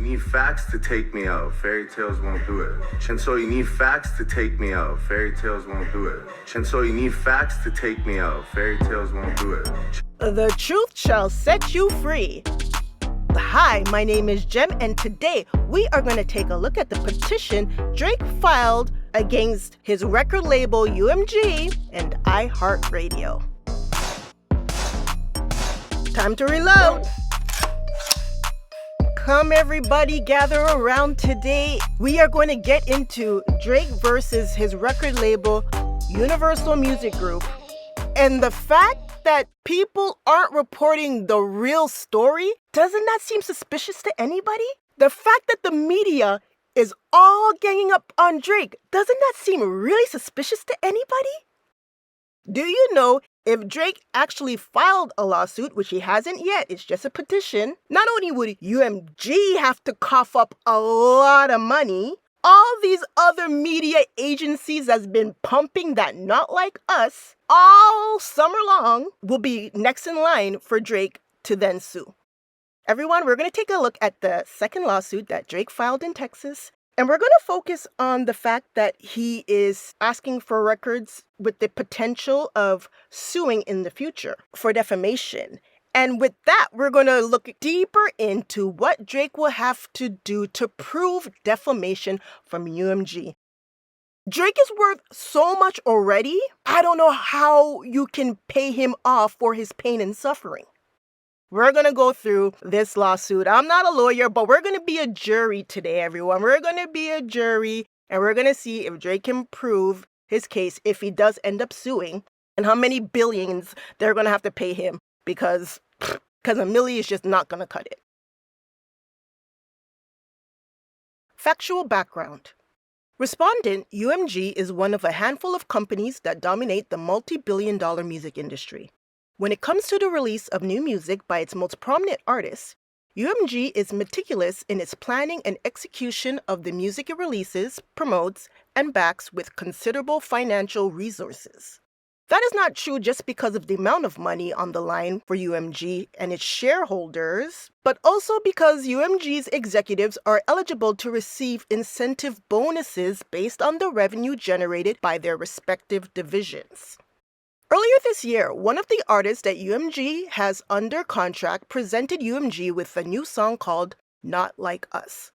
need facts to take me out. Fairy tales won't do it. Chinso, you need facts to take me out. Fairy tales won't do it. Chinso, you need facts to take me out. Fairy tales won't do it. The truth shall set you free. Hi, my name is Jem, and today we are going to take a look at the petition Drake filed against his record label UMG and iHeartRadio. Time to reload. Come everybody, gather around today. We are going to get into Drake versus his record label Universal Music Group. And the fact that people aren't reporting the real story, doesn't that seem suspicious to anybody? The fact that the media is all ganging up on Drake, doesn't that seem really suspicious to anybody? Do you know if Drake actually filed a lawsuit, which he hasn't yet, it's just a petition, not only would UMG have to cough up a lot of money, all these other media agencies that's been pumping that Not Like Us all summer long will be next in line for Drake to then sue. Everyone, we're going to take a look at the second lawsuit that Drake filed in Texas. And we're going to focus on the fact that he is asking for records with the potential of suing in the future for defamation. And with that, we're going to look deeper into what Drake will have to do to prove defamation from UMG. Drake is worth so much already, I don't know how you can pay him off for his pain and suffering. We're going to go through this lawsuit. I'm not a lawyer, but we're going to be a jury today, everyone. We're going to be a jury, and we're going to see if Drake can prove his case if he does end up suing, and how many billions they're going to have to pay him because $1 million is just not going to cut it. Factual background. Respondent, UMG is one of a handful of companies that dominate the multi-billion-dollar music industry. When it comes to the release of new music by its most prominent artists, UMG is meticulous in its planning and execution of the music it releases, promotes, and backs with considerable financial resources. That is not true just because of the amount of money on the line for UMG and its shareholders, but also because UMG's executives are eligible to receive incentive bonuses based on the revenue generated by their respective divisions. Earlier this year, one of the artists that UMG has under contract presented UMG with a new song called Not Like Us.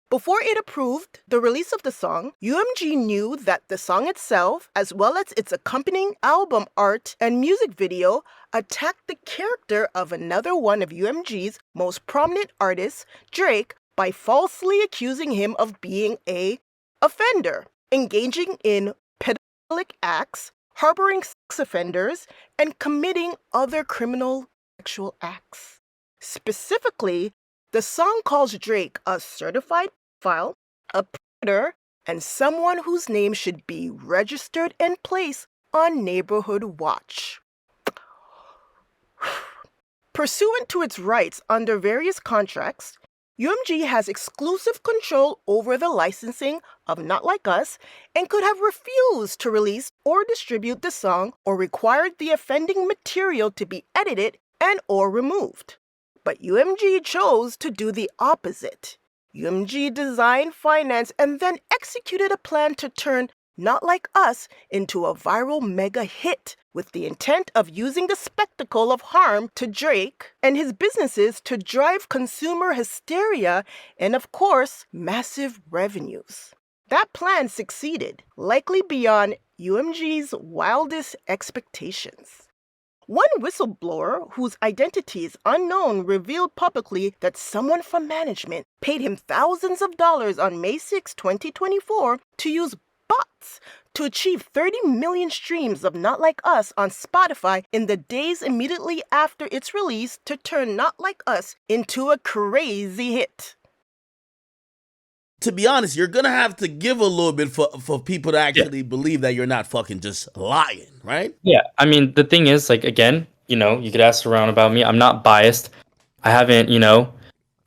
Before it approved the release of the song, UMG knew that the song itself, as well as its accompanying album art and music video, attacked the character of another one of UMG's most prominent artists, Drake, by falsely accusing him of being an offender, engaging in pedophilic acts, harboring sex offenders, and committing other criminal sexual acts. Specifically, the song calls Drake a certified pedophile, a predator, and someone whose name should be registered and placed on Neighborhood Watch. Pursuant to its rights under various contracts, UMG has exclusive control over the licensing of Not Like Us and could have refused to release or distribute the song or required the offending material to be edited and or removed. But UMG chose to do the opposite. UMG designed, financed, and then executed a plan to turn Not Like Us into a viral mega hit with the intent of using the spectacle of harm to Drake and his businesses to drive consumer hysteria and, of course, massive revenues. That plan succeeded, likely beyond UMG's wildest expectations. One whistleblower, whose identity is unknown, revealed publicly that someone from management paid him thousands of dollars on May 6, 2024 to use bots to achieve 30 million streams of Not Like Us on Spotify in the days immediately after its release to turn Not Like Us into a crazy hit. To be honest, you're going to have to give a little bit for people to actually believe that you're not fucking just lying, right? Yeah, I mean, the thing is, like, again, you know, you could ask around about me. I'm not biased. I haven't, you know,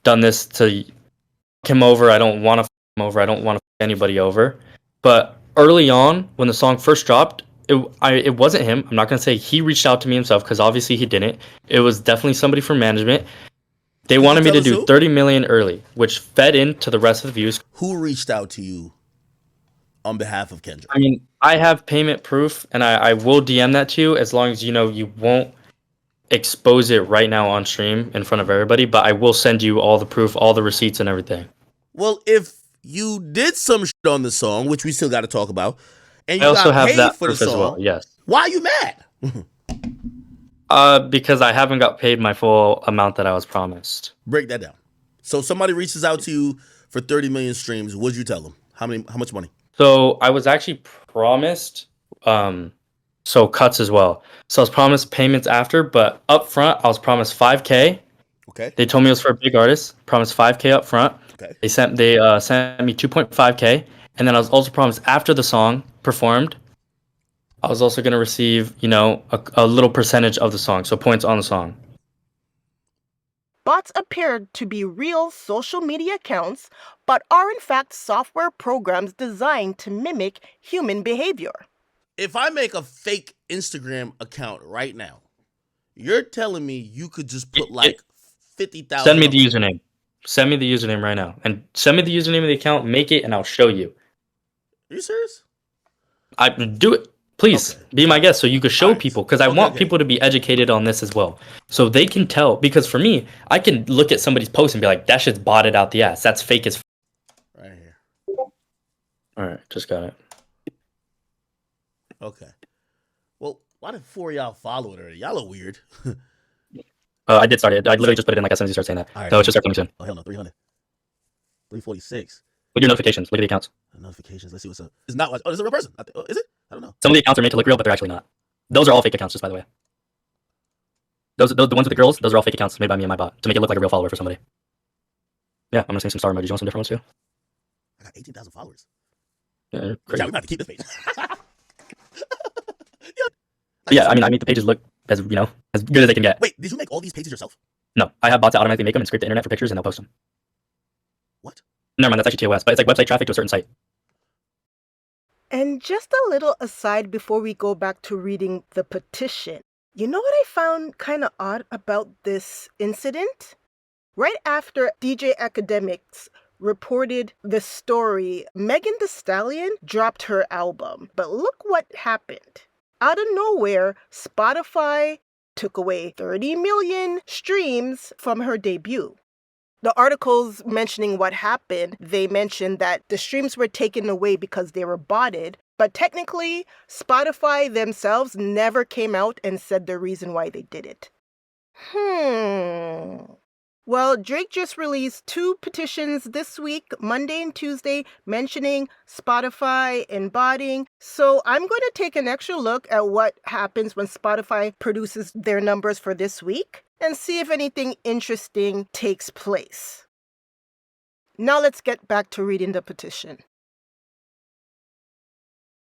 done this to fuck him over. I don't want to fuck him over. I don't want to fuck anybody over. But early on, when the song first dropped, it wasn't him. I'm not going to say he reached out to me himself because obviously he didn't. It was definitely somebody from management. They Could you wanted me tell to us do who? 30 million early, which fed into the rest of the views. Who reached out to you on behalf of Kendrick? I mean, I have payment proof, and I will DM that to you as long as you won't expose it right now on stream in front of everybody. But I will send you all the proof, all the receipts, and everything. Well, if you did some shit on the song, which we still got to talk about, and I you also got have paid that for the proof as well. song, Yes. why are you mad? Because I haven't got paid my full amount that I was promised. Break that down. So somebody reaches out to you for 30 million streams. What'd you tell them? How much money? So I was actually promised so cuts as well. So I was promised payments after, but up front I was promised 5K. Okay. They told me it was for a big artist. Promised 5K up front. Okay. They sent me 2.5K, and then I was also promised after the song performed, I was also gonna receive a little percentage of the song, so points on the song. Bots appear to be real social media accounts, but are in fact software programs designed to mimic human behavior. If I make a fake Instagram account right now, you're telling me you could just put like 50,000. Send me the username. Send me the username right now, and send me the username of the account. Make it, and I'll show you. Are you serious? I do it. Please be my guest so you could show people, because I want people to be educated on this as well, so they can tell. Because for me, I can look at somebody's post and be like, "That shit's botted out the ass. That's fake as." Right here. All right, just got it. Okay. Well, why did 4 of y'all follow it already? Y'all are weird. I did start it. I literally just put it in like as soon as you start saying that. All right. So it's just starting soon. Oh, hell no. 300. 346. Look at your notifications. Look at the accounts. Notifications. Let's see what's up. It's not. Oh, it's a real person. Is it? I don't know. Some of the accounts are made to look real, but they're actually not. Those are all fake accounts, just by the way. Those the ones with the girls, those are all fake accounts made by me and my bot to make it look like a real follower for somebody. Yeah, I'm gonna send some star emojis. You want some different ones too? I got 18,000 followers. Yeah, Great. Yeah, we might have to keep this page. yeah, I mean the pages look as as good as they can get. Wait, did you make all these pages yourself? No, I have bots that automatically make them and scrape the internet for pictures, and they'll post them. What? Never mind, that's actually TOS, but it's like website traffic to a certain site. And just a little aside before we go back to reading the petition. You know what I found kind of odd about this incident? Right after DJ Academics reported the story, Megan Thee Stallion dropped her album. But look what happened. Out of nowhere, Spotify took away 30 million streams from her debut. The articles mentioning what happened, they mentioned that the streams were taken away because they were botted, but technically, Spotify themselves never came out and said the reason why they did it. Well, Drake just released 2 petitions this week, Monday and Tuesday, mentioning Spotify and botting. So I'm going to take an extra look at what happens when Spotify produces their numbers for this week and see if anything interesting takes place. Now let's get back to reading the petition.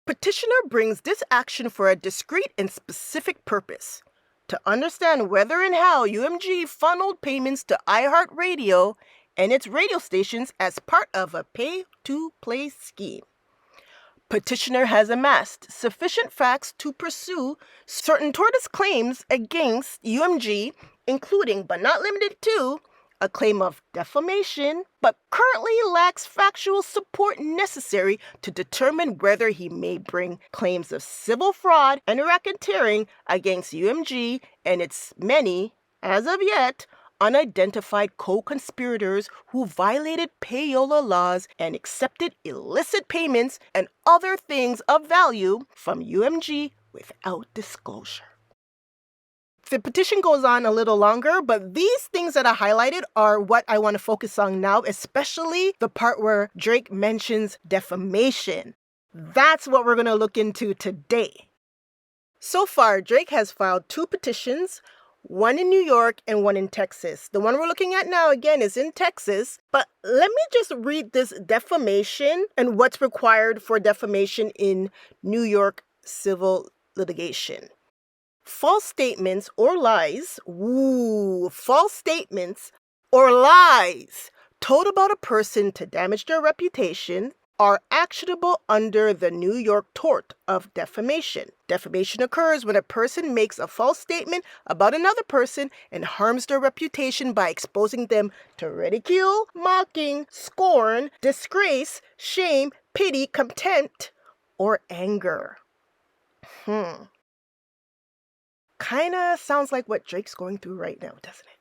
Petitioner brings this action for a discrete and specific purpose: to understand whether and how UMG funneled payments to iHeartRadio and its radio stations as part of a pay-to-play scheme. Petitioner has amassed sufficient facts to pursue certain tortious claims against UMG, including but not limited to a claim of defamation, but currently lacks factual support necessary to determine whether he may bring claims of civil fraud and racketeering against UMG and its many, as of yet, unidentified co-conspirators who violated payola laws and accepted illicit payments and other things of value from UMG without disclosure. The petition goes on a little longer, but these things that I highlighted are what I want to focus on now, especially the part where Drake mentions defamation. That's what we're going to look into today. So far, Drake has filed 2 petitions, one in New York and one in Texas. The one we're looking at now, again, is in Texas, but let me just read this defamation and what's required for defamation in New York civil litigation. False statements or lies, false statements or lies told about a person to damage their reputation, are actionable under the New York tort of defamation. Defamation occurs when a person makes a false statement about another person and harms their reputation by exposing them to ridicule, mocking, scorn, disgrace, shame, pity, contempt, or anger. Kinda sounds like what Drake's going through right now, doesn't it?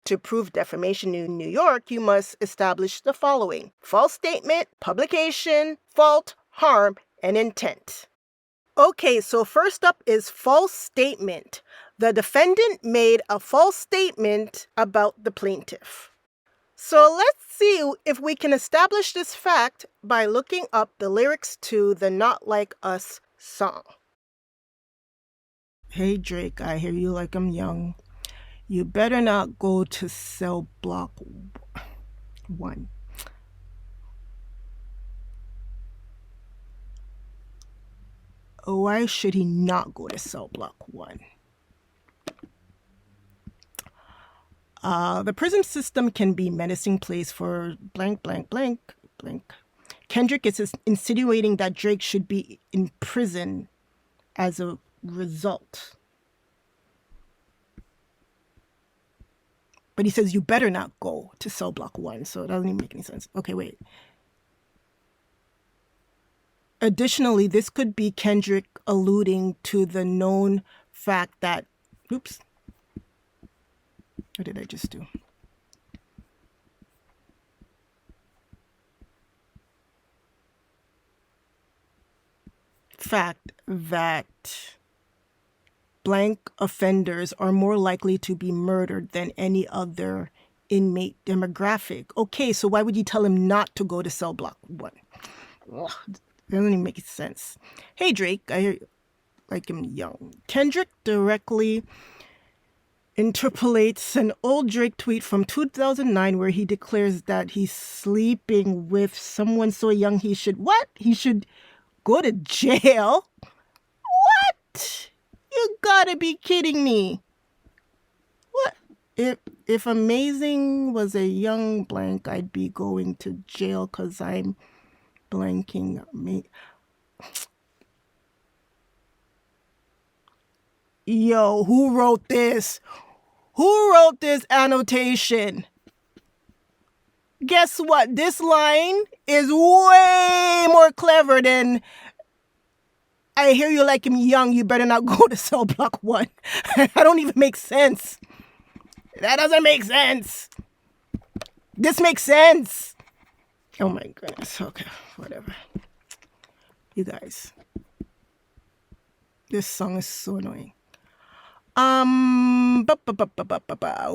To prove defamation in New York, you must establish the following: false statement, publication, fault, harm, and intent. Okay, so first up is false statement. The defendant made a false statement about the plaintiff. So let's see if we can establish this fact by looking up the lyrics to the Not Like Us song. Hey Drake, I hear you like I'm young. You better not go to cell block 1. Why should he not go to cell block 1? The prison system can be a menacing place for blank, blank, blank, blank. Kendrick is insinuating that Drake should be in prison as a result. But he says you better not go to cell block 1, so it doesn't even make any sense. Okay, wait. Additionally, this could be Kendrick alluding to the known fact that, oops, what did I just do? Fact that blank offenders are more likely to be murdered than any other inmate demographic. Okay, so why would you tell him not to go to cell block 1? Ugh, doesn't even make sense. Hey Drake, I hear you like him young. Kendrick directly interpolates an old Drake tweet from 2009 where he declares that he's sleeping with someone so young he should, what? He should go to jail? What? You gotta be kidding me. What? If Amazing was a young blank, I'd be going to jail because I'm blanking me. Yo, who wrote this? Who wrote this annotation? Guess what? This line is way more clever than I hear you like him young, you better not go to cell block 1. That don't even make sense. That doesn't make sense. This makes sense. Oh my goodness. Okay, whatever. You guys. This song is so annoying.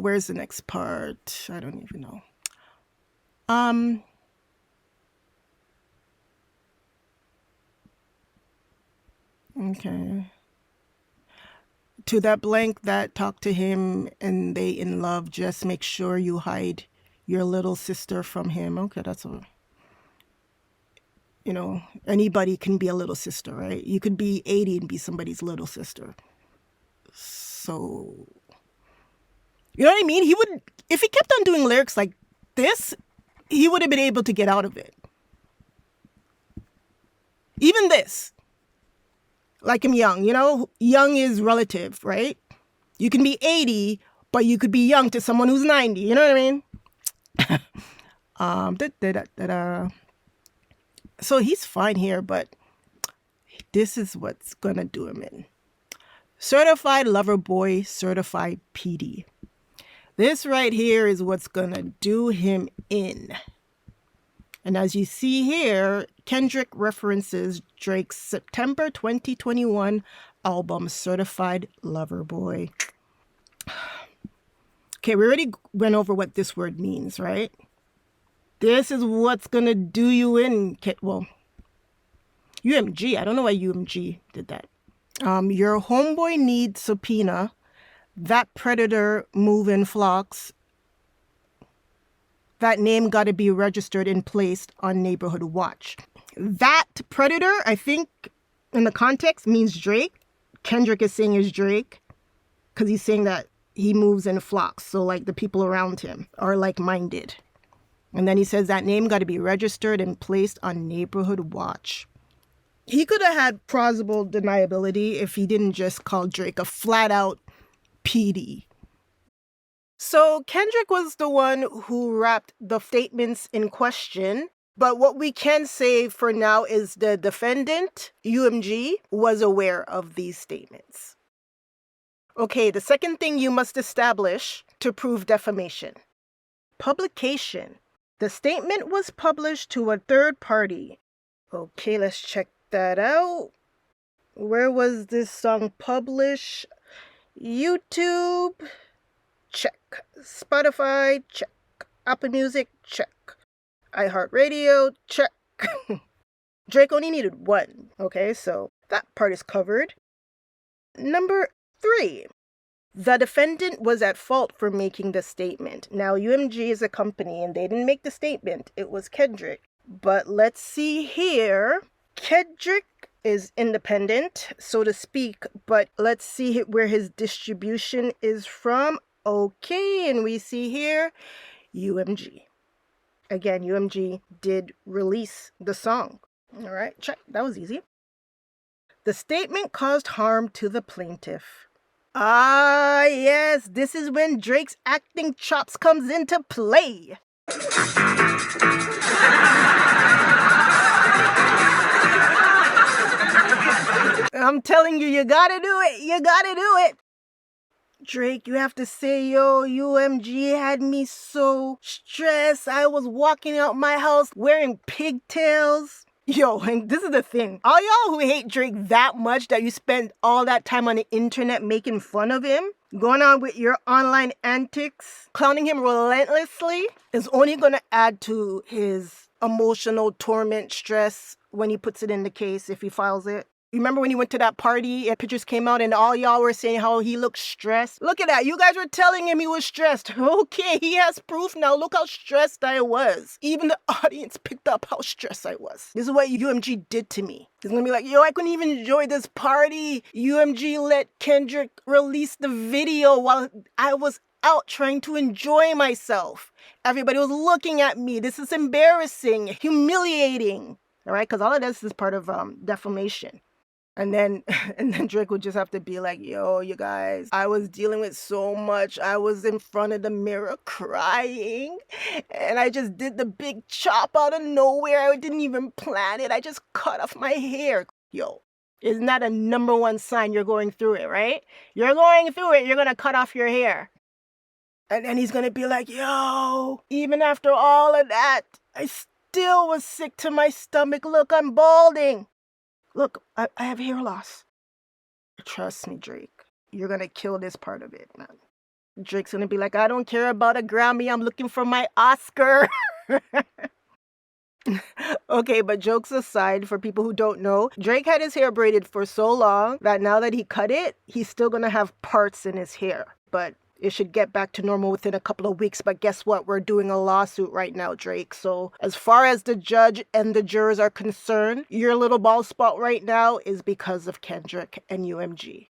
Where's the next part? I don't even know. Okay. To that blank that talked to him and they in love, just make sure you hide your little sister from him. Okay, that's all. You know, anybody can be a little sister, right? You could be 80 and be somebody's little sister. So, you know what I mean? He would, if he kept on doing lyrics like this, he would have been able to get out of it. Even this. Like him young, you know, young is relative, right? You can be 80, but you could be young to someone who's 90. You know what I mean? So he's fine here, but this is what's gonna do him in. Certified lover boy, certified PD. This right here is what's gonna do him in. And as you see here, Kendrick references Drake's September 2021 album, Certified Lover Boy. Okay, we already went over what this word means, right? This is what's going to do you in. Well, UMG. I don't know why UMG did that. Your homeboy needs subpoena. That predator move in flocks. That name got to be registered and placed on neighborhood watch. That predator, I think, in the context, means Drake. Kendrick is saying is Drake because he's saying that he moves in flocks. So, like, the people around him are like-minded. And then he says that name got to be registered and placed on Neighborhood Watch. He could have had plausible deniability if he didn't just call Drake a flat-out PD. So Kendrick was the one who wrapped the statements in question. But what we can say for now is the defendant, UMG, was aware of these statements. Okay, the second thing you must establish to prove defamation. Publication. The statement was published to a third party. Okay, let's check that out. Where was this song published? YouTube, check. Spotify, check. Apple Music, check. iHeartRadio, check. Drake only needed one. Okay, so that part is covered. Number 3. The defendant was at fault for making the statement. Now, UMG is a company and they didn't make the statement. It was Kendrick. But let's see here. Kendrick is independent, so to speak, but let's see where his distribution is from. Okay, and we see here UMG. Again, UMG did release the song. All right, check. That was easy. The statement caused harm to the plaintiff. Ah, yes, this is when Drake's acting chops comes into play. I'm telling you, you gotta do it. You gotta do it. Drake, you have to say, yo, UMG had me so stressed. I was walking out my house wearing pigtails. Yo, and this is the thing. All y'all who hate Drake that much that you spend all that time on the internet making fun of him, going on with your online antics, clowning him relentlessly, is only going to add to his emotional torment, stress when he puts it in the case if he files it. You remember when he went to that party and pictures came out and all y'all were saying how he looked stressed? Look at that. You guys were telling him he was stressed. Okay, he has proof now. Look how stressed I was. Even the audience picked up how stressed I was. This is what UMG did to me. He's going to be like, yo, I couldn't even enjoy this party. UMG let Kendrick release the video while I was out trying to enjoy myself. Everybody was looking at me. This is embarrassing, humiliating. All right, because all of this is part of defamation. And then Drake would just have to be like, yo, you guys, I was dealing with so much. I was in front of the mirror crying. And I just did the big chop out of nowhere. I didn't even plan it. I just cut off my hair. Yo, isn't that a number one sign you're going through it, right? You're going through it. You're going to cut off your hair. And then he's going to be like, yo, even after all of that, I still was sick to my stomach. Look, I'm balding. Look, I have hair loss. Trust me, Drake. You're going to kill this part of it, man. Drake's going to be like, I don't care about a Grammy. I'm looking for my Oscar. Okay, but jokes aside, for people who don't know, Drake had his hair braided for so long that now that he cut it, he's still going to have parts in his hair. But it should get back to normal within a couple of weeks. But guess what? We're doing a lawsuit right now, Drake. So as far as the judge and the jurors are concerned, your little bald spot right now is because of Kendrick and UMG.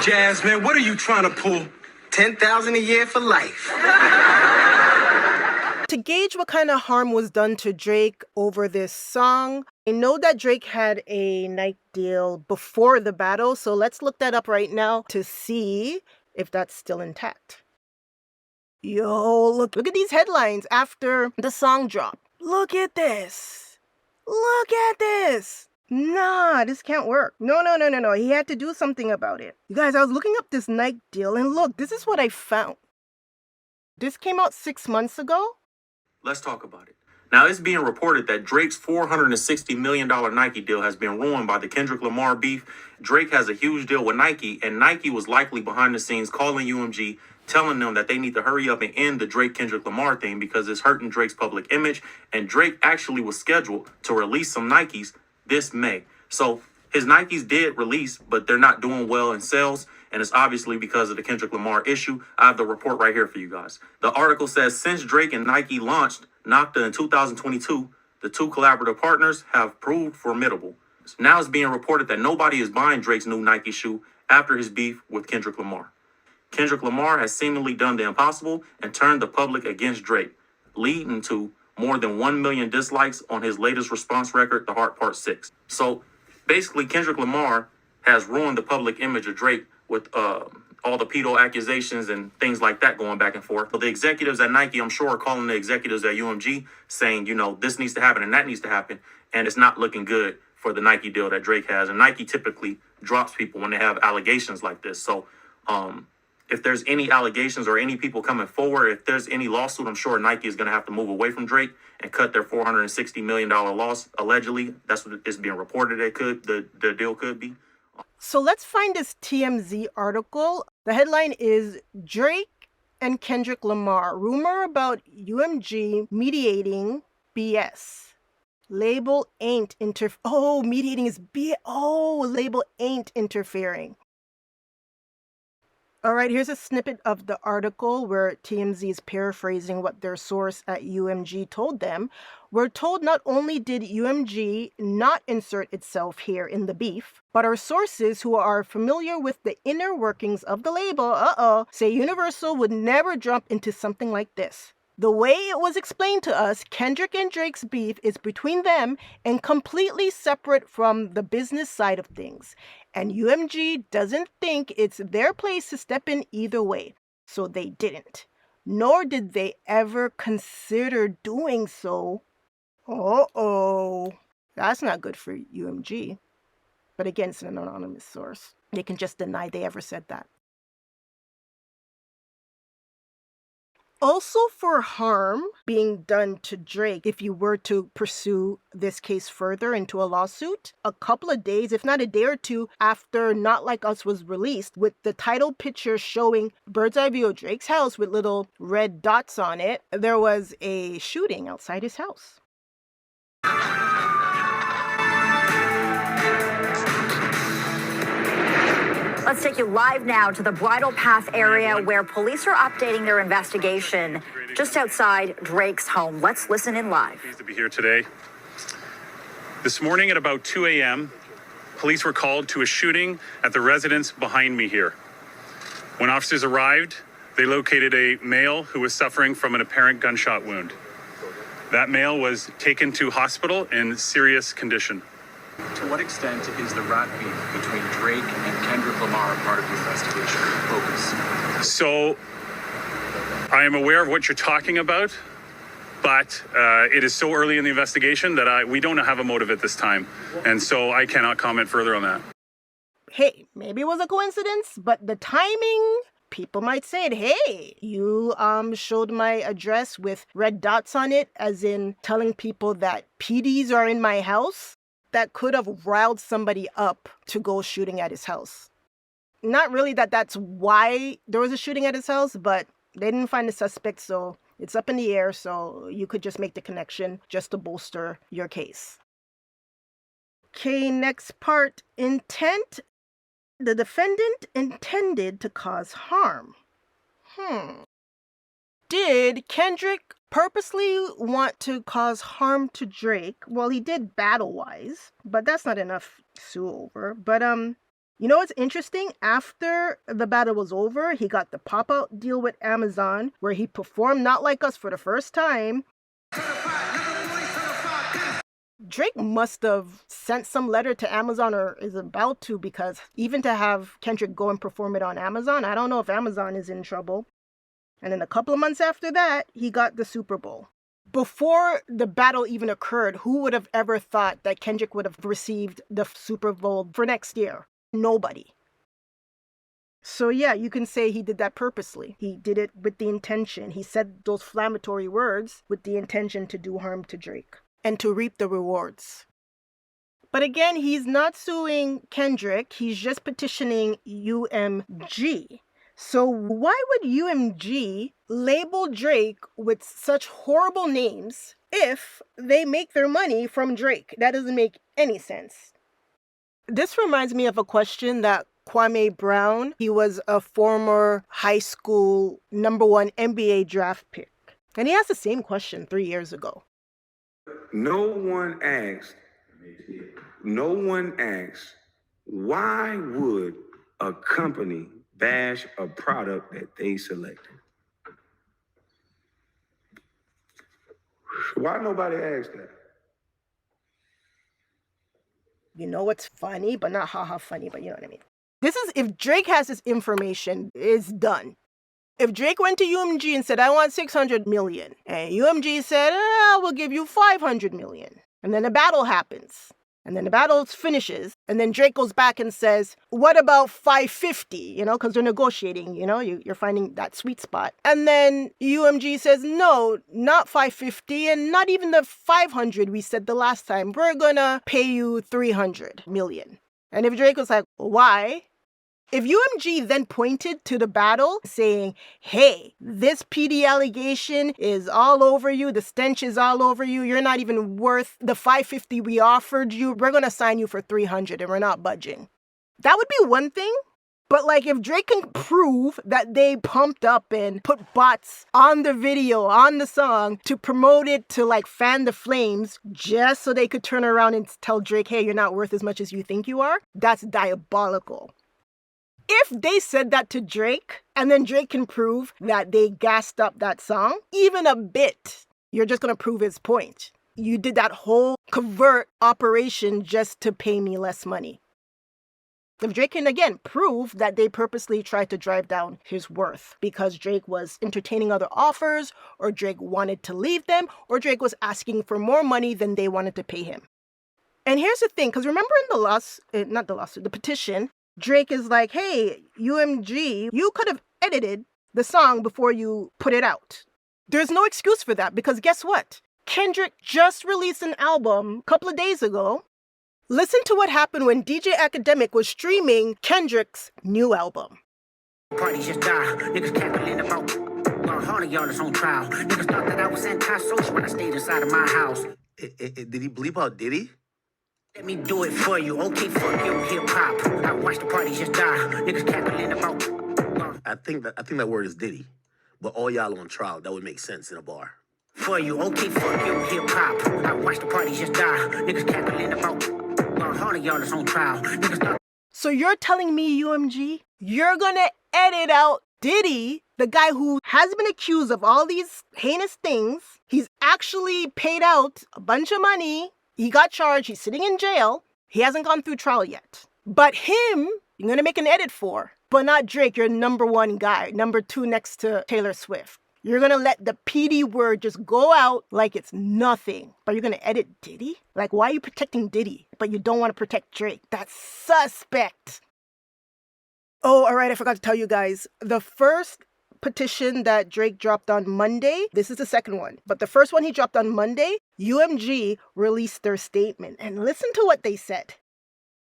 Jasmine, what are you trying to pull? 10,000 a year for life. To gauge what kind of harm was done to Drake over this song, I know that Drake had a Nike deal before the battle. So let's look that up right now to see if that's still intact. Yo, look at these headlines after the song drop. Look at this. Look at this. Nah, this can't work. No. He had to do something about it. You guys, I was looking up this Nike deal and look, this is what I found. This came out 6 months ago. Let's talk about it. Now, it's being reported that Drake's $460 million Nike deal has been ruined by the Kendrick Lamar beef. Drake has a huge deal with Nike, and Nike was likely behind the scenes calling UMG, telling them that they need to hurry up and end the Drake-Kendrick Lamar thing because it's hurting Drake's public image. And Drake actually was scheduled to release some Nikes this May. So his Nikes did release, but they're not doing well in sales. And it's obviously because of the Kendrick Lamar issue. I have the report right here for you guys. The article says, since Drake and Nike launched Nocta in 2022, the two collaborative partners have proved formidable. Now it's being reported that nobody is buying Drake's new Nike shoe after his beef with Kendrick Lamar. Kendrick Lamar has seemingly done the impossible and turned the public against Drake. leading to more than 1 million dislikes on his latest response record, The Heart Part 6. So basically, Kendrick Lamar has ruined the public image of Drake with all the pedo accusations and things like that going back and forth. But the executives at Nike, I'm sure, are calling the executives at UMG saying, you know, this needs to happen and that needs to happen. And it's not looking good for the Nike deal that Drake has. And Nike typically drops people when they have allegations like this. So if there's any allegations or any people coming forward, if there's any lawsuit, I'm sure Nike is going to have to move away from Drake and cut their $460 million loss, allegedly. That's what is being reported it could, the deal could be. So let's find this TMZ article. The headline is Drake and Kendrick Lamar. Rumor about UMG mediating BS. Label ain't mediating is label ain't interfering. All right, here's a snippet of the article where TMZ is paraphrasing what their source at UMG told them. We're told not only did UMG not insert itself here in the beef, but our sources who are familiar with the inner workings of the label, say Universal would never jump into something like this. The way it was explained to us, Kendrick and Drake's beef is between them and completely separate from the business side of things. And UMG doesn't think it's their place to step in either way, so they didn't. Nor did they ever consider doing so. That's not good for UMG. But again, it's an anonymous source. They can just deny they ever said that. Also, for harm being done to Drake, if you were to pursue this case further into a lawsuit, a couple of days, if not a day or two after Not Like Us was released, with the title picture showing bird's eye view of Drake's house with little red dots on it, there was a shooting outside his house. Let's take you live now to the Bridle Path area where police are updating their investigation just outside Drake's home. Let's listen in live. Pleased to be here today. This morning at about 2 a.m., police were called to a shooting at the residence behind me here. When officers arrived, they located a male who was suffering from an apparent gunshot wound. That male was taken to hospital in serious condition. To what extent is the rat beef between Drake and Kendrick Lamar part of the investigation focus? So, I am aware of what you're talking about, but it is so early in the investigation that we don't have a motive at this time, and so I cannot comment further on that. Hey, maybe it was a coincidence, but the timing, people might say it. Hey, you showed my address with red dots on it, as in telling people that PDs are in my house. That could have riled somebody up to go shooting at his house. Not really that's why there was a shooting at his house, but they didn't find the suspect, so it's up in the air, so you could just make the connection just to bolster your case. Okay, next part. Intent. The defendant intended to cause harm. Did Kendrick purposely want to cause harm to Drake? Well, he did battle-wise, but that's not enough to sue over. But, you know what's interesting? After the battle was over, he got the pop-out deal with Amazon, where he performed Not Like Us for the first time. Drake must have sent some letter to Amazon, or is about to, because even to have Kendrick go and perform it on Amazon, I don't know if Amazon is in trouble. And then a couple of months after that, he got the Super Bowl. Before the battle even occurred, who would have ever thought that Kendrick would have received the Super Bowl for next year? Nobody. So yeah, you can say he did that purposely. He did it with the intention. He said those inflammatory words with the intention to do harm to Drake and to reap the rewards. But again, he's not suing Kendrick. He's just petitioning UMG. So why would UMG label Drake with such horrible names if they make their money from Drake? That doesn't make any sense. This reminds me of a question that Kwame Brown, he was a former high school #1 NBA draft pick. And he asked the same question 3 years ago. No one asked, why would a company bash a product that they selected? Why nobody asked that? You know what's funny, but not haha funny, but you know what I mean. This is if Drake has this information, it's done. If Drake went to UMG and said, I want 600 million, and UMG said, we'll give you 500 million, and then a battle happens, and then the battle finishes, and then Drake goes back and says, what about 550, you know, because they're negotiating, you know, you're finding that sweet spot. And then UMG says, no, not 550, and not even the 500 we said the last time. We're gonna pay you 300 million. And if Drake was like, why? If UMG then pointed to the battle saying, hey, this PD allegation is all over you, the stench is all over you, you're not even worth the 550 we offered you, we're going to sign you for 300 and we're not budging. That would be one thing. But like if Drake can prove that they pumped up and put bots on the video, on the song to promote it, to like fan the flames just so they could turn around and tell Drake, hey, you're not worth as much as you think you are, that's diabolical. If they said that to Drake, and then Drake can prove that they gassed up that song, even a bit, you're just going to prove his point. You did that whole covert operation just to pay me less money. If Drake can, again, prove that they purposely tried to drive down his worth because Drake was entertaining other offers, or Drake wanted to leave them, or Drake was asking for more money than they wanted to pay him. And here's the thing, because remember in the petition, Drake is like, hey, UMG, you could have edited the song before you put it out. There's no excuse for that because guess what? Kendrick just released an album a couple of days ago. Listen to what happened when DJ Academic was streaming Kendrick's new album. Parties just die. Niggas cackling about all of y'all is on trial. Niggas thought that I was anti-social when I stayed inside of my house. Did he bleep out Diddy? Let me do it for you. Okay, fuck you, hip hop. I watch the parties just die. Niggas cackling about. I think that word is Diddy, but all y'all on trial. That would make sense in a bar. For you, okay, fuck you, hip hop. I watch the parties just die. Niggas cackling about. All of y'all is on trial. So you're telling me, UMG, you're gonna edit out Diddy, the guy who has been accused of all these heinous things? He's actually paid out a bunch of money. He got charged. He's sitting in jail. He hasn't gone through trial yet. But him, you're gonna make an edit for. But not Drake, your number one guy, number two next to Taylor Swift. You're gonna let the PD word just go out like it's nothing. But you're gonna edit Diddy? Like, why are you protecting Diddy, but you don't want to protect Drake? That's suspect. Oh, all right, I forgot to tell you guys. The first petition that Drake dropped on Monday, this is the second one, but the first one he dropped on Monday, UMG released their statement. And listen to what they said.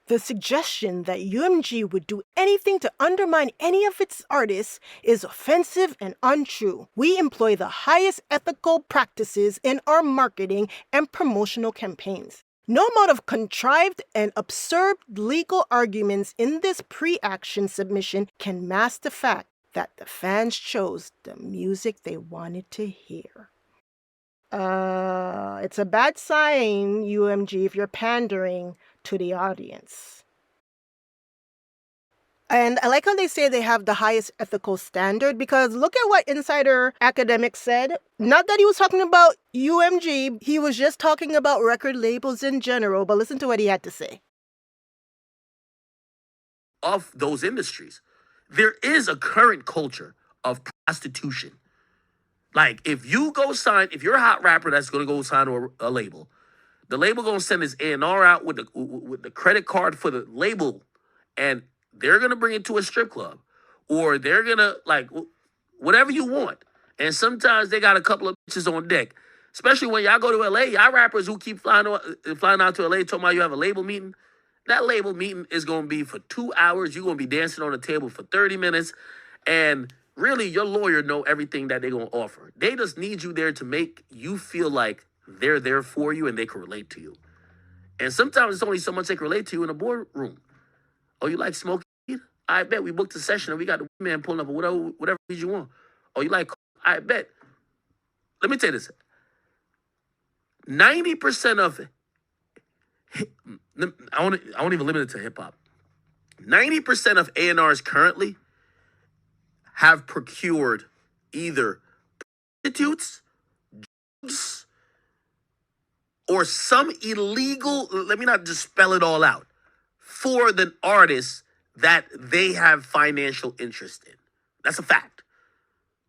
The suggestion that UMG would do anything to undermine any of its artists is offensive and untrue. We employ the highest ethical practices in our marketing and promotional campaigns. No amount of contrived and absurd legal arguments in this pre-action submission can mask the fact that the fans chose the music they wanted to hear. It's a bad sign, UMG, if you're pandering to the audience. And I like how they say they have the highest ethical standard, because look at what Insider Academic said. Not that he was talking about UMG, he was just talking about record labels in general, but listen to what he had to say. Of those industries, there is a current culture of prostitution. Like, if you're a hot rapper that's going to go sign to a label, the label going to send his A&R out with the credit card for the label, and they're going to bring it to a strip club, or they're going to, like, whatever you want. And sometimes they got a couple of bitches on deck, especially when y'all go to LA. Y'all rappers who keep flying out to LA talking about you have a label meeting. That label meeting is going to be for 2 hours. You're going to be dancing on the table for 30 minutes. And really, your lawyer know everything that they're going to offer. They just need you there to make you feel like they're there for you and they can relate to you. And sometimes it's only so much they can relate to you in a boardroom. Oh, you like smoking weed? I bet we booked a session and we got the man pulling up whatever weed you want. Oh, you like? I bet. Let me tell you this. 90% of I won't even limit it to hip hop. 90% of A&Rs currently have procured either prostitutes, drugs, or some illegal, let me not just spell it all out, for the artists that they have financial interest in. That's a fact.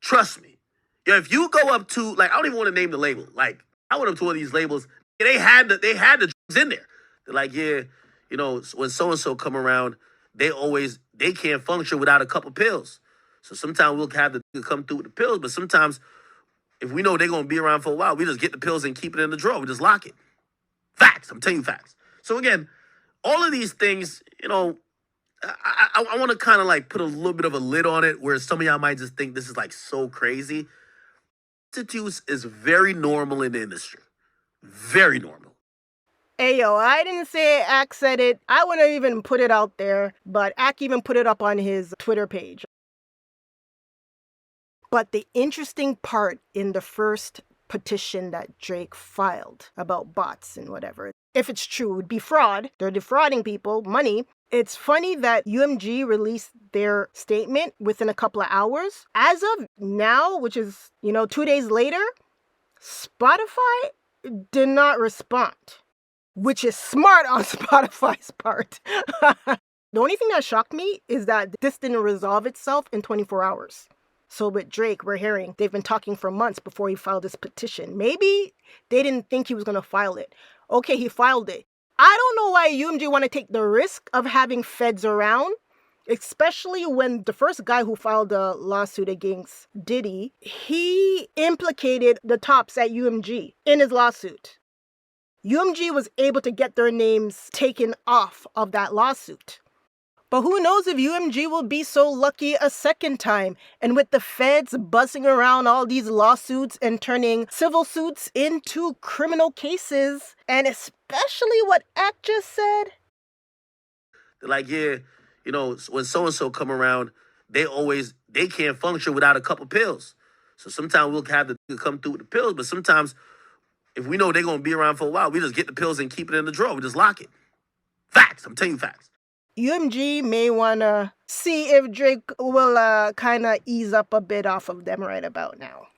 Trust me. If you go up to, like, I don't even want to name the label. Like, I went up to one of these labels, they had the drugs in there. They're like, yeah, you know, when so-and-so come around, they can't function without a couple pills. So sometimes we'll have the come through with the pills, but sometimes if we know they're going to be around for a while, we just get the pills and keep it in the drawer. We just lock it. Facts. I'm telling you facts. So again, all of these things, you know, I want to kind of like put a little bit of a lid on it where some of y'all might just think this is like so crazy. Prostitutes is very normal in the industry. Very normal. Hey, yo, I didn't say Ak said it. I wouldn't even put it out there, but Ak even put it up on his Twitter page. But the interesting part in the first petition that Drake filed about bots and whatever, if it's true, it would be fraud. They're defrauding people, money. It's funny that UMG released their statement within a couple of hours. As of now, which is, 2 days later, Spotify did not respond, which is smart on Spotify's part. The only thing that shocked me is that this didn't resolve itself in 24 hours. So with Drake, we're hearing they've been talking for months before he filed this petition. Maybe they didn't think he was going to file it. Okay, he filed it. I don't know why UMG want to take the risk of having feds around, especially when the first guy who filed a lawsuit against Diddy, he implicated the tops at UMG in his lawsuit. UMG was able to get their names taken off of that lawsuit. But who knows if UMG will be so lucky a second time. And with the feds buzzing around all these lawsuits and turning civil suits into criminal cases, and especially what Ak just said. They're like, yeah, when so-and-so come around, they can't function without a couple pills. So sometimes we'll have the come through with the pills, but sometimes if we know they're going to be around for a while, we just get the pills and keep it in the drawer. We just lock it. Facts. I'm telling you facts. UMG may want to see if Drake will kind of ease up a bit off of them right about now.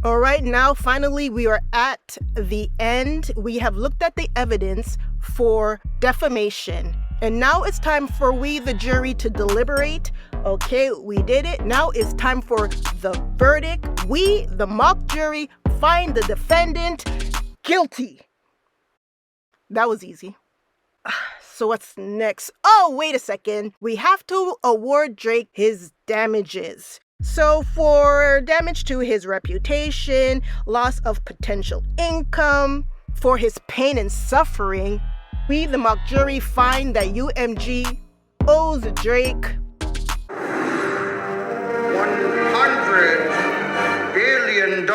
All right, now finally we are at the end. We have looked at the evidence for defamation. And now it's time for we, the jury, to deliberate. Okay, we did it. Now it's time for the verdict. We, the mock jury, find the defendant guilty. That was easy. So what's next? Oh, wait a second. We have to award Drake his damages. So for damage to his reputation, loss of potential income, for his pain and suffering, we, the mock jury, find that UMG owes Drake $100 billion.